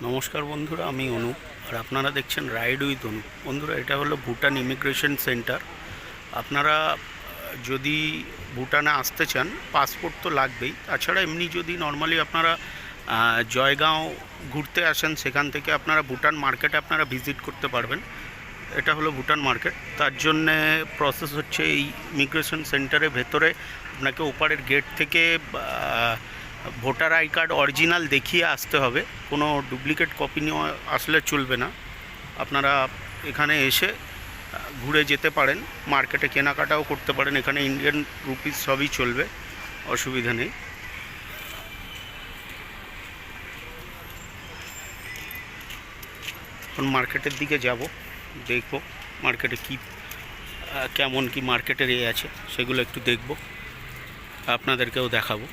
নমস্কার বন্ধুরা, আমি অনুপ আর আপনারা দেখছেন রাইড উইথ অনুপ। বন্ধুরা, এটা হলো ভুটান ইমিগ্রেশন সেন্টার। আপনারা যদি ভুটানে আসতে চান, পাসপোর্ট তো লাগবেই। তাছাড়া এমনি যদি নর্মালি আপনারা জয়গাঁও ঘুরতে আসেন, সেখান থেকে আপনারা ভুটান মার্কেটে আপনারা ভিজিট করতে পারবেন। এটা হলো ভুটান মার্কেট। তার জন্যে প্রসেস হচ্ছে, এই ইমিগ্রেশন সেন্টারের ভেতরে আপনাকে ওপারের গেট থেকে ভোটার আই কার্ড অরিজিনাল দেখিয়ে আসতে হবে। কোনো ডুপ্লিকেট কপি নিয়ে আসলে চলবে না। আপনারা এখানে এসে ঘুরে যেতে পারেন, মার্কেটে কেনাকাটাও করতে পারেন। এখানে ইন্ডিয়ান রুপিস সবই চলবে, অসুবিধা নেই। এখন মার্কেটের দিকে যাব, দেখব মার্কেটে কি কেমন কি মার্কেটের আছে, সেগুলো একটু দেখব, আপনাদেরকেও দেখাবো।